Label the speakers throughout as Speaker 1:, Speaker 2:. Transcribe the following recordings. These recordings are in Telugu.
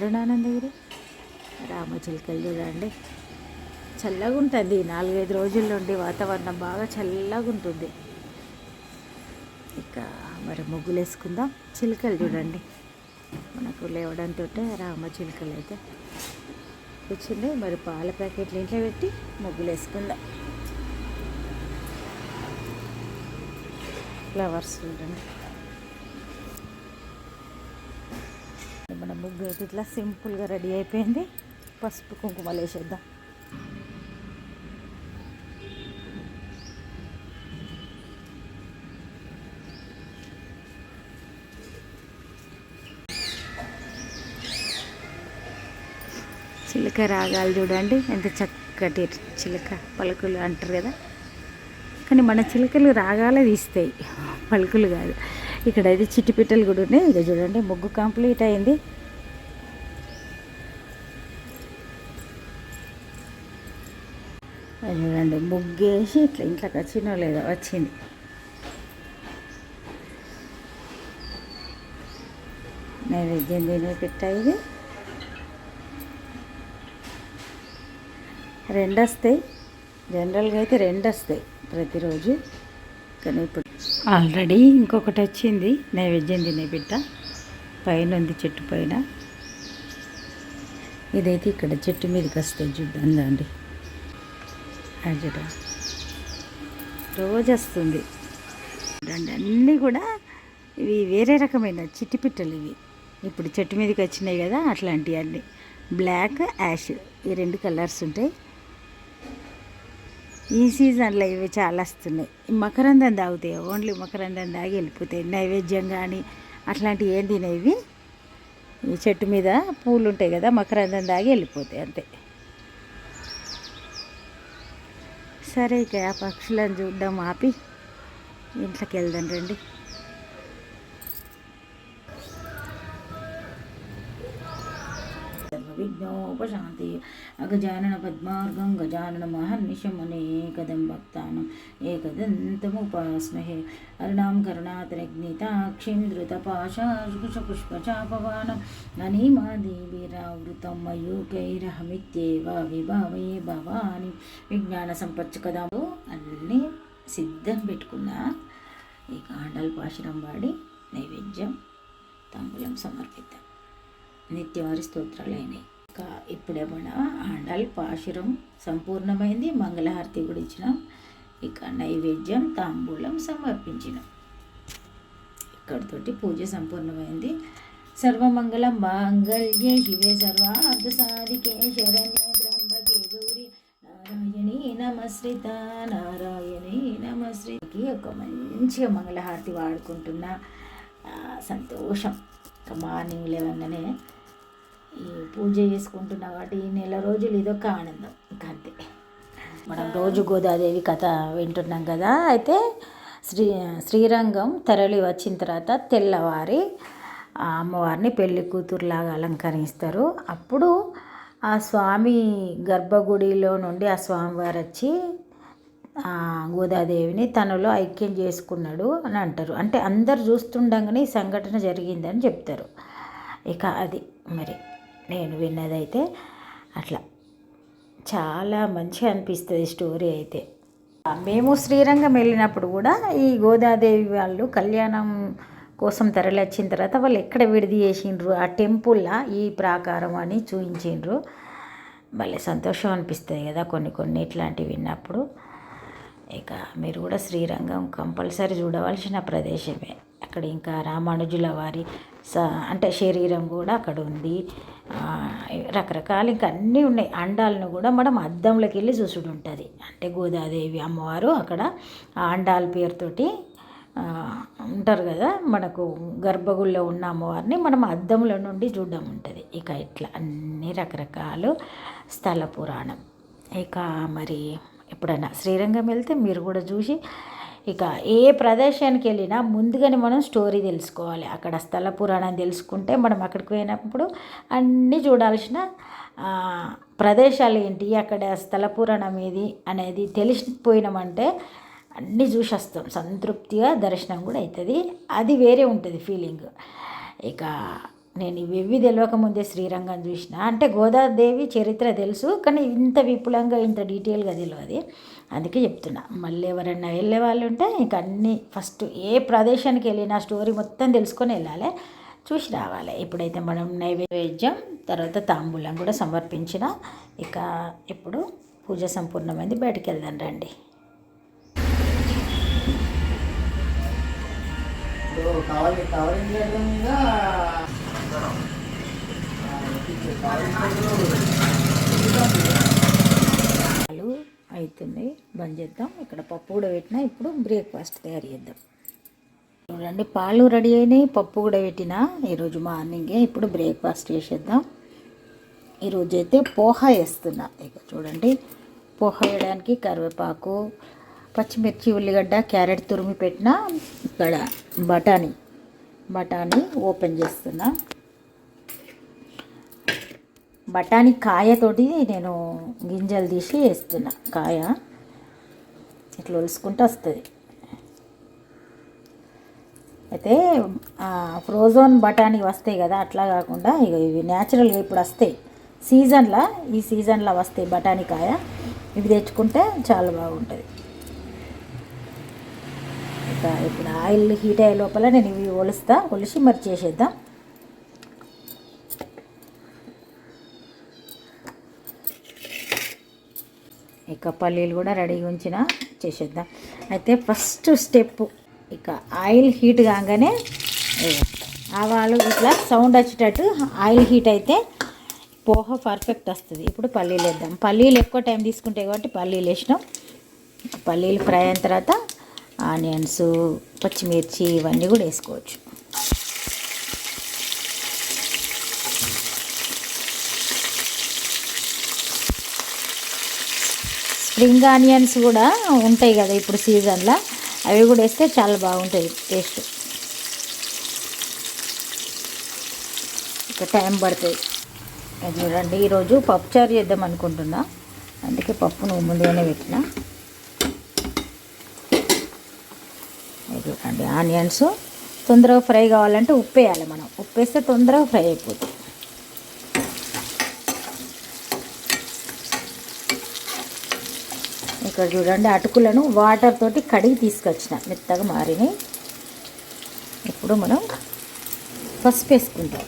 Speaker 1: అరుణానందగిరి రామచిలుకలు చూడండి. చల్లగా ఉంటుంది. 4-5 రోజుల నుండి వాతావరణం బాగా చల్లగా ఉంటుంది. ఇక మరి ముగ్గులు వేసుకుందాం. చిలుకలు చూడండి, మనకు లేవడంతో రామచిలుకలు అయితే కూర్చుంది. మరి పాల ప్యాకెట్లు ఇంట్లో పెట్టి ముగ్గులు వేసుకుందాం. ఫ్లవర్స్ చూడండి. మన ముగ్గు అయితే ఇట్లా సింపుల్గా రెడీ అయిపోయింది. పసుపు కుంకుమలు వేసేద్దాం. చిలుక రాగాలు చూడండి, ఎంత చక్కటి చిలుక పలుకులు అంటారు కదా, కానీ మన చిలుకలు రాగాలే తీస్తాయి, పలుకులు కాదు. ఇక్కడైతే చిట్టిపిట్టలు కూడా ఉన్నాయి. ఇక చూడండి ముగ్గు కంప్లీట్ అయింది. చూడండి ముగ్గేసి ఇట్లా ఇంట్లోకి వచ్చినో లేదో వచ్చింది. నైవేద్యం తినే పెట్ట ఇది 2 వస్తాయి. జనరల్గా అయితే 2 వస్తాయి ప్రతిరోజు, కానీ ఇప్పుడు ఆల్రెడీ ఇంకొకటి వచ్చింది. నైవేద్యం తినే బిడ్డ పైన ఉంది, చెట్టు పైన. ఇదైతే ఇక్కడ చెట్టు మీదకి వస్తాయి చూడండి. అది రోజు వస్తుంది చూడండి. అన్నీ కూడా ఇవి వేరే రకమైన చిట్టిపిట్టలు. ఇవి ఇప్పుడు చెట్టు మీదకి వచ్చినాయి కదా, అట్లాంటివి అన్నీ. బ్లాక్, యాష్ ఈ 2 కలర్స్ ఉంటాయి. ఈ సీజన్లో ఇవి చాలా వస్తున్నాయి. మకరందం తాగుతాయి, ఓన్లీ మకరందం తాగి వెళ్ళిపోతాయి. నైవేద్యం కానీ అట్లాంటివి ఏం తినేవి. ఈ చెట్టు మీద పూలు ఉంటాయి కదా, మకరందం తాగి వెళ్ళిపోతాయి అంతే. సరే ఇక ఆ పక్షులను చూడడం ఆపి ఇంట్లోకి వెళ్దాం రండి. విఘ్నోపశాంతి అగజానన పద్మార్గం గజానన మహర్నిశం అనేకదం భక్తానం ఏకదంతముపాస్మహే అరుణాం కరుణాతరగ్నితాక్షిం ధృతపాశాకుశపుష్పచాపవానం అనీమాదేవీరావృతం మయూకైరహమిత్యేవ విభావయే భవాని విజ్ఞాన సంపర్చకదాము అన్నీ సిద్ధం పెట్టుకున్నా. ఈ కాండల పాశురం వాడి నైవేద్యం తాంబూలం సమర్పిద్దాం. నిత్యవారి స్తోత్రాలు అయినాయి. ఇంకా ఇప్పుడేమన్నా ఆండాల్ పాశురం సంపూర్ణమైంది. మంగళహారతి కూడా ఇచ్చినాం. ఇక నైవేద్యం తాంబూలం సమర్పించినాం. ఇక్కడితోటి పూజ సంపూర్ణమైంది. సర్వమంగళ మాంగళ్యే శివే సర్వార్థ సాధికే శరణ్యే త్ర్యంబకే గౌరి నారాయణీ నమస్కృత నారాయణీ నమస్కృతకి ఒక మంచిగా మంగళహారతి వాడుకుంటున్న సంతోషం. ఇంకా మార్నింగ్ లేవగానే ఈ పూజ చేసుకుంటున్నా కాబట్టి ఈ నెల రోజులు ఇదొక ఆనందం. ఇంకా అంతే. మనం రోజు గోదాదేవి కథ వింటున్నాం కదా. అయితే శ్రీరంగం తరలి వచ్చిన తర్వాత తెల్లవారి ఆ అమ్మవారిని పెళ్లి కూతురులాగా అలంకరిస్తారు. అప్పుడు ఆ స్వామి గర్భగుడిలో నుండి ఆ స్వామివారు వచ్చి గోదాదేవిని తనలో ఐక్యం చేసుకున్నాడు అని అంటారు. అంటే అందరు చూస్తుండగానే ఈ సంఘటన జరిగిందని చెప్తారు. ఇక అది మరి నేను విన్నదైతే అట్లా చాలా మంచిగా అనిపిస్తుంది స్టోరీ అయితే. మేము శ్రీరంగం వెళ్ళినప్పుడు కూడా ఈ గోదాదేవి వాళ్ళు కళ్యాణం కోసం తరలి వచ్చిన తర్వాత వాళ్ళు ఎక్కడ విడిది చేసిండ్రు, ఆ టెంపుల్లా ఈ ప్రాకారం అని చూపించిండ్రు. భలే సంతోషం అనిపిస్తుంది కదా కొన్ని ఇట్లాంటివి విన్నప్పుడు. ఇక మీరు కూడా శ్రీరంగం కంపల్సరీ చూడవలసిన ప్రదేశమే. అక్కడ ఇంకా రామానుజుల వారి అంటే శరీరం కూడా అక్కడ ఉంది. రకరకాలు ఇంకా అన్నీ ఉన్నాయి. అండాలను కూడా మనం అద్దంలోకి వెళ్ళి చూసుడు ఉంటుంది. అంటే గోదాదేవి అమ్మవారు అక్కడ అండాల పేరుతోటి ఉంటారు కదా. మనకు గర్భగుడిలో ఉన్న అమ్మవారిని మనం అద్దంలో నుండి చూడడం ఉంటుంది. ఇక ఇట్లా అన్ని రకరకాలు స్థల పురాణం. ఇక మరి ఎప్పుడైనా శ్రీరంగం వెళ్తే మీరు కూడా చూసి, ఇక ఏ ప్రదేశానికి వెళ్ళినా ముందుగానే మనం స్టోరీ తెలుసుకోవాలి. అక్కడ స్థల పురాణం తెలుసుకుంటే మనం అక్కడికి పోయినప్పుడు అన్నీ చూడాల్సిన ప్రదేశాలు ఏంటి, అక్కడ స్థల పురాణం ఏది అనేది తెలిసిపోయినామంటే అన్నీ చూసి వస్తాం. సంతృప్తిగా దర్శనం కూడా అవుతుంది. అది వేరే ఉంటుంది ఫీలింగ్. ఇక నేను ఇవి తెలియకముందే శ్రీరంగం చూసిన. అంటే గోదాదేవి చరిత్ర తెలుసు, కానీ ఇంత విపులంగా ఇంత డీటెయిల్గా తెలియదు. అందుకే చెప్తున్నా. మళ్ళీ ఎవరైనా వెళ్ళే వాళ్ళు ఉంటే ఇక అన్నీ ఫస్ట్ ఏ ప్రదేశానికి వెళ్ళినా స్టోరీ మొత్తం తెలుసుకొని వెళ్ళాలి, చూసి రావాలి. ఇప్పుడైతే మనం నైవేద్యం తర్వాత తాంబూలం కూడా సమర్పించిన. ఇక ఇప్పుడు పూజ సంపూర్ణమైంది, బయటికి వెళ్దాం రండి. అవుతుంది, బంద్ చేద్దాం. ఇక్కడ పప్పు కూడా పెట్టినా. ఇప్పుడు బ్రేక్ఫాస్ట్ తయారు చేద్దాం. చూడండి, పాలు రెడీ అయినాయి, పప్పు కూడా పెట్టిన ఈరోజు మార్నింగే. ఇప్పుడు బ్రేక్ఫాస్ట్ చేసేద్దాం. ఈరోజు అయితే పోహా వేస్తున్నా. ఇక చూడండి, పోహా వేయడానికి కరివేపాకు, పచ్చిమిర్చి, ఉల్లిగడ్డ, క్యారెట్ తురిమి పెట్టిన. ఇక్కడ బఠానీ ఓపెన్ చేస్తున్నా. బఠానీ కాయతోటి నేను గింజలు తీసి వేస్తున్నా. కాయ ఇట్లా ఒలుసుకుంటూ వస్తుంది. అయితే ఫ్రోజన్ బఠానీ వస్తాయి కదా, అట్లా కాకుండా ఇక ఇవి న్యాచురల్గా ఇప్పుడు వస్తాయి సీజన్లో. ఈ సీజన్లో వస్తాయి బఠానీ కాయ. ఇవి తెచ్చుకుంటే చాలా బాగుంటుంది. ఇక ఇప్పుడు ఆయిల్ హీట్ అయ్యే లోపల నేను ఇవి ఒలిసి మరి చేసేద్దాం. ఇక పల్లీలు కూడా రెడీగా ఉంచిన, చేసేద్దాం. అయితే ఫస్ట్ స్టెప్, ఇక ఆయిల్ హీట్ కాగానే ఆవాలు ఇట్లా సౌండ్ వచ్చేటట్టు ఆయిల్ హీట్ అయితే పోహ పర్ఫెక్ట్ వస్తుంది. ఇప్పుడు పల్లీలు వేద్దాం. పల్లీలు ఎక్కువ టైం తీసుకుంటాయి కాబట్టి పల్లీలు వేసినాం. పల్లీలు ఫ్రై అయిన తర్వాత ఆనియన్స్, పచ్చిమిర్చి ఇవన్నీ కూడా వేసుకోవచ్చు. స్ప్రింగ్ ఆనియన్స్ కూడా ఉంటాయి కదా ఇప్పుడు సీజన్లో, అవి కూడా వేస్తే చాలా బాగుంటుంది టేస్ట్. ఇక టైం పడుతుంది. చూడండి, ఈరోజు పప్పుచారు చేద్దాం అనుకుంటున్నా, అందుకే పప్పును ముందుగానే పెట్టిన. చూడండి, ఆనియన్స్ తొందరగా ఫ్రై కావాలంటే ఉప్పు వేయాలి. మనం ఉప్పు వేస్తే తొందరగా ఫ్రై అయిపోతుంది. ఇక్కడ చూడండి, అటుకులను వాటర్ తోటి కడిగి తీసుకొచ్చిన, మెత్తగా మారినాయి. ఇప్పుడు మనం పసుపు వేసుకుంటాం.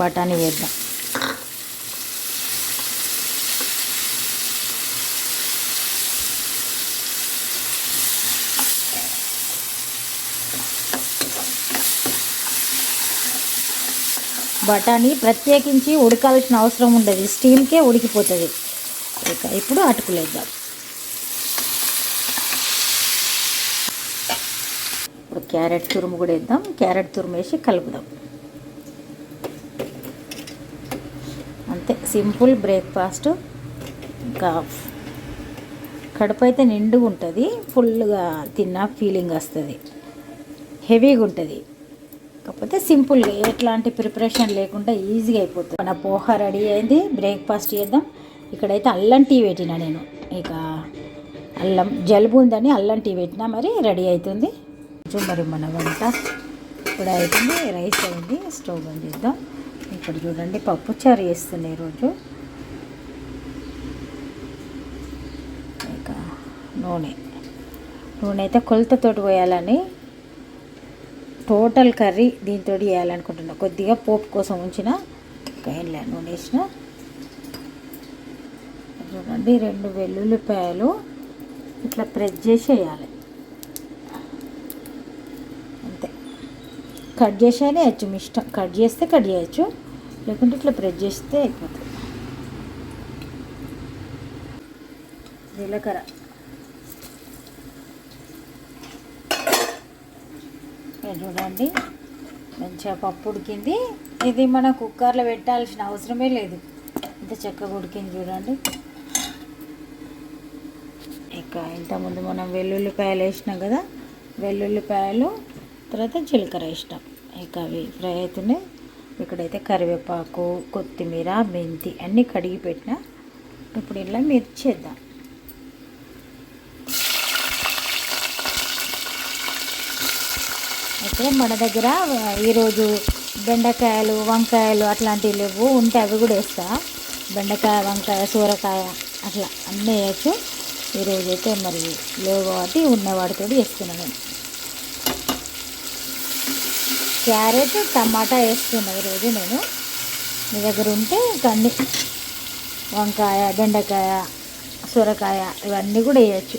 Speaker 1: బఠానీ వేద్దాం. బఠానీ ప్రత్యేకించి ఉడకాల్సిన అవసరం ఉండదు, స్టీమ్కే ఉడికిపోతుంది. ఇక ఇప్పుడు అటుకులు వేద్దాం. ఇప్పుడు క్యారెట్ తురుము కూడా వేద్దాం. క్యారెట్ తురుము వేసి కలుపుదాం. అంతే, సింపుల్ బ్రేక్ఫాస్ట్. ఇంకా కడుపు అయితే నిండుగా ఉంటుంది, ఫుల్గా తిన్న ఫీలింగ్ వస్తుంది, హెవీగా ఉంటుంది. కాకపోతే సింపుల్గా ఎట్లాంటి ప్రిపరేషన్ లేకుండా ఈజీగా అయిపోతుంది. మన పోహ రెడీ అయింది, బ్రేక్ఫాస్ట్ చేద్దాం. ఇక్కడైతే అల్లం టీ పెట్టినా నేను. ఇక అల్లం జలుబు ఉందని అల్లం టీ పెట్టినా, మరి రెడీ అవుతుంది. మరి మన వంట ఇప్పుడు అవుతుంది, రైస్ అయింది, స్టవ్ బంద్ చేద్దాం. ఇక్కడ చూడండి, పప్పుచారు చేస్తున్నాయి ఈరోజు. ఇక నూనె అయితే కొలతతోటి పోయాలని, టోటల్ కర్రీ దీంతో వేయాలనుకుంటున్నా. కొద్దిగా పోపు కోసం ఉంచిన, ఇంకా నూనె వేసిన. చూడండి, 2 వెల్లుల్లిపాయలు ఇట్లా ప్రెస్ చేసి వేయాలి. అంతే, కట్ చేసేనే వేయచ్చు, మీ ఇష్టం. కట్ చేస్తే కట్ చేయొచ్చు, లేకుంటే ఇట్లా ప్రెస్ చేస్తే అయిపోతుంది. జీలకర్ర, చూడండి మంచిగా పప్పు ఉడికింది. ఇది మన కుక్కర్లో పెట్టాల్సిన అవసరమే లేదు, ఇంత చక్కగా ఉడికింది చూడండి. ఇక ఇంతకుముందు మనం వెల్లుల్లిపాయలు వేసినాం కదా, వెల్లుల్లిపాయలు తర్వాత జీలకర్ర వేసినాం. ఇక అవి ఫ్రై అవుతున్నాయి. ఇక్కడైతే కరివేపాకు, కొత్తిమీర, మెంతి అన్నీ కడిగి పెట్టిన. ఇప్పుడు ఇలా మిర్చి వేద్దాం. అయితే మన దగ్గర ఈరోజు బెండకాయలు, వంకాయలు అట్లాంటివి లేవు, ఉంటే అవి కూడా వేస్తా. బెండకాయ, వంకాయ, సూరకాయ అట్లా అన్నీ వేయచ్చు. ఈరోజు అయితే మరి లేవు కాబట్టి ఉన్న వాటితో వేస్తున్నాను. క్యారెట్, టమాటా వేస్తున్నాను ఈరోజు నేను. మీ దగ్గర ఉంటే అన్నీ వంకాయ, బెండకాయ, సొరకాయ ఇవన్నీ కూడా వేయచ్చు.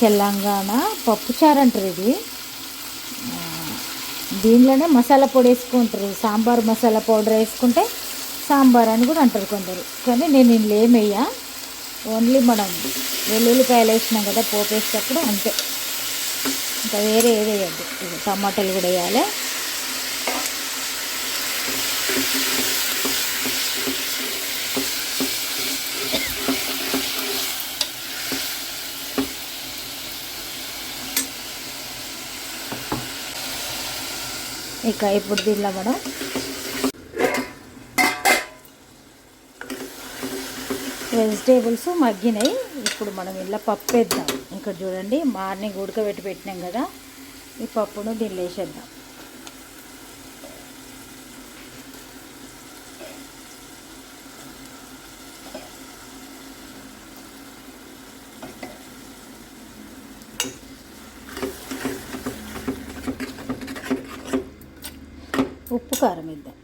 Speaker 1: తెలంగాణ పప్పుచారు అంటారు ఇది. దీనిలోనే మసాలా పొడి వేసుకుంటారు. సాంబార్ మసాలా పౌడర్ వేసుకుంటే సాంబార్ అని కూడా అంటారు కొందరు. కానీ నేను ఇందులో ఏమి వేయ, ఓన్లీ మనం వెల్లుల్లిపాయలు వేసినాం కదా పోపు వేసేటప్పుడు అంతే. ఇంకా వేరే ఏది వేయద్దు. టమాటాలు కూడా వేయాలి. ఇక ఇప్పుడు దీనిలో మనం వెజిటేబుల్స్ మగ్గినాయి. ఇప్పుడు మనం ఇలా పప్పు వేద్దాం. ఇక్కడ చూడండి, మార్నింగ్ ఉడకబెట్టి పెట్టినాం కదా, ఈ పప్పును దీనిలో వేసేద్దాం. ఉప్పు, కారం వేద్దాం.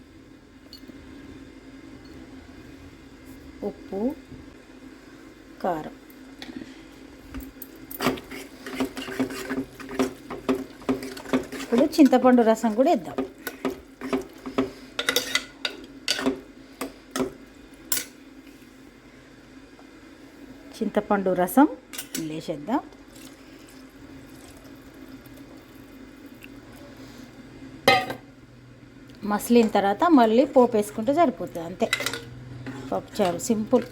Speaker 1: ఉప్పు, కారం. ఇప్పుడు చింతపండు రసం కూడా వేద్దాం. చింతపండు రసం వేసేద్దాం. మసిలిన తర్వాత మళ్ళీ పోపు వేసుకుంటే సరిపోతుంది, అంతే. పప్పుచారు సింపుల్.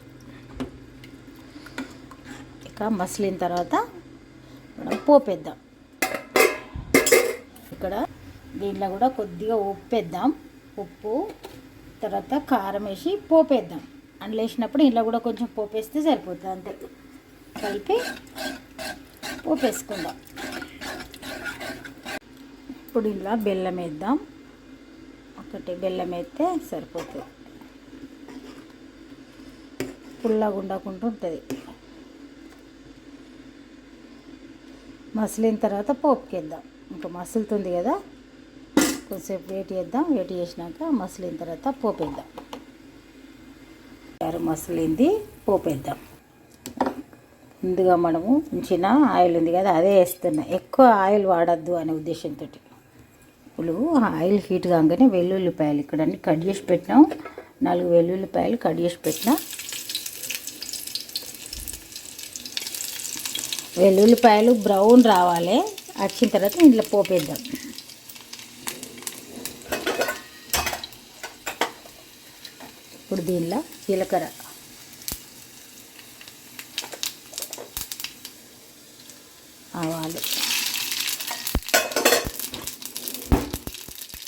Speaker 1: ఇక మసిలిన తర్వాత మనం పోపు వేద్దాం. ఇక్కడ దీంట్లో కూడా కొద్దిగా ఉప్పు వేద్దాం. ఉప్పు తర్వాత కారం వేసి పోపు వేద్దాం. అందులో వేసినప్పుడు ఇంట్లో కూడా కొంచెం పోపు వేస్తే సరిపోతుంది, అంతే. కలిపి పోపు వేసుకుందాం. ఇప్పుడు ఇంట్లో బెల్లం వేద్దాం. ఒకటి బెల్లం వేస్తే సరిపోతుంది, పుల్లగా ఉండకుండా ఉంటుంది. మసిలిన తర్వాత పోపుకి వేద్దాం. ఇంకా మసులుతుంది కదా, కొద్దిసేపు వేడి చేద్దాం. వేడి చేసినాక మసిలిన తర్వాత పోపు వేద్దాం. మసిలింది, పోపు వేద్దాం. ముందుగా మనము ఉంచిన ఆయిల్ ఉంది కదా, అదే వేస్తున్నా. ఎక్కువ ఆయిల్ వాడద్దు అనే ఉద్దేశంతో. ఇప్పుడు ఆయిల్ హీట్ కాగానే వెల్లుల్లిపాయలు ఇక్కడ అన్ని కట్ చేసి పెట్టినాం. 4 వెల్లుల్లిపాయలు కట్ చేసి పెట్టినా. వెల్లుల్లిపాయలు బ్రౌన్ రావాలి. వచ్చిన తర్వాత ఇంట్లో పోపు వేద్దాం. ఇప్పుడు దీనిలో జీలకర్ర, ఆవాలు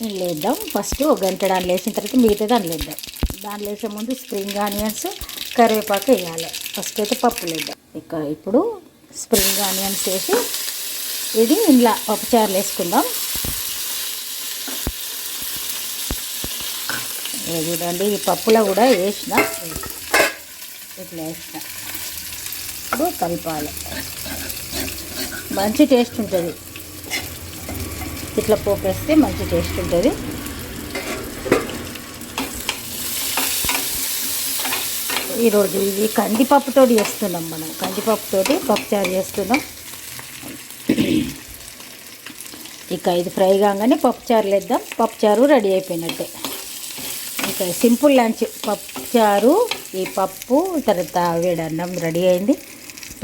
Speaker 1: ఇందులో వేద్దాం. ఫస్ట్ ఒక గంట దాంట్లో వేసిన తర్వాత మిగతా దాంట్లో వేద్దాం. దాంట్లో వేసే ముందు స్ప్రింగ్ ఆనియన్స్, కరివేపాకు వేయాలి. ఫస్ట్ అయితే పప్పులు వేద్దాం. ఇప్పుడు స్ప్రింగ్ ఆనియన్స్ వేసి ఇది ఇంట్లో పప్పుచారులు వేసుకుందాం. చూడండి, ఈ పప్పులో కూడా వేసిన, ఇట్లా వేసిన. ఇప్పుడు కలపాలి. మంచి టేస్ట్ ఉంటుంది. ఇట్లా పోపు వేస్తే మంచి టేస్ట్ ఉంటుంది. ఈరోజు ఇది కందిపప్పుతో చేస్తున్నాం. మనం కందిపప్పుతోటి పప్పుచారు చేస్తున్నాం. ఇక ఇది ఫ్రై కాగానే పప్పుచారు వేద్దాం. పప్పుచారు రెడీ అయిపోయినట్టే. ఇక సింపుల్ లంచ్ పప్పుచారు, ఈ పప్పు, తర్వాత వేడన్నం రెడీ అయింది.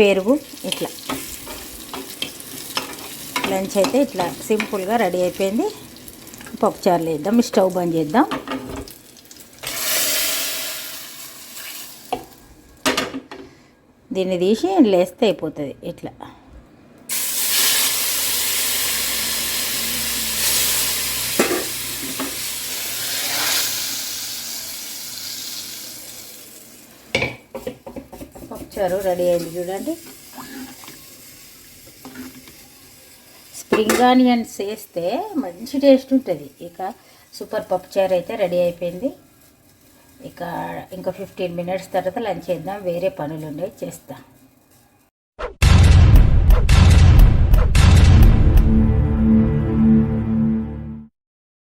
Speaker 1: పెరుగు, ఇట్లా లంచ్ అయితే ఇట్లా సింపుల్గా రెడీ అయిపోయింది. పప్పుచారులు వేద్దాం. స్టవ్ బంద్ చేద్దాం. దీన్ని తీసి లేస్తే అయిపోతుంది. ఇట్లా పప్పుచారు రెడీ అయింది చూడండి. స్ప్రింగ్ ఆనియన్స్ వేస్తే మంచి టేస్ట్ ఉంటుంది. ఇక సూపర్ పప్పుచారు అయితే రెడీ అయిపోయింది. ఇక ఇంకా 15 మినిట్స్ తర్వాత లంచ్ చేద్దాం. వేరే పనులు ఉన్నాయి, చేస్తా.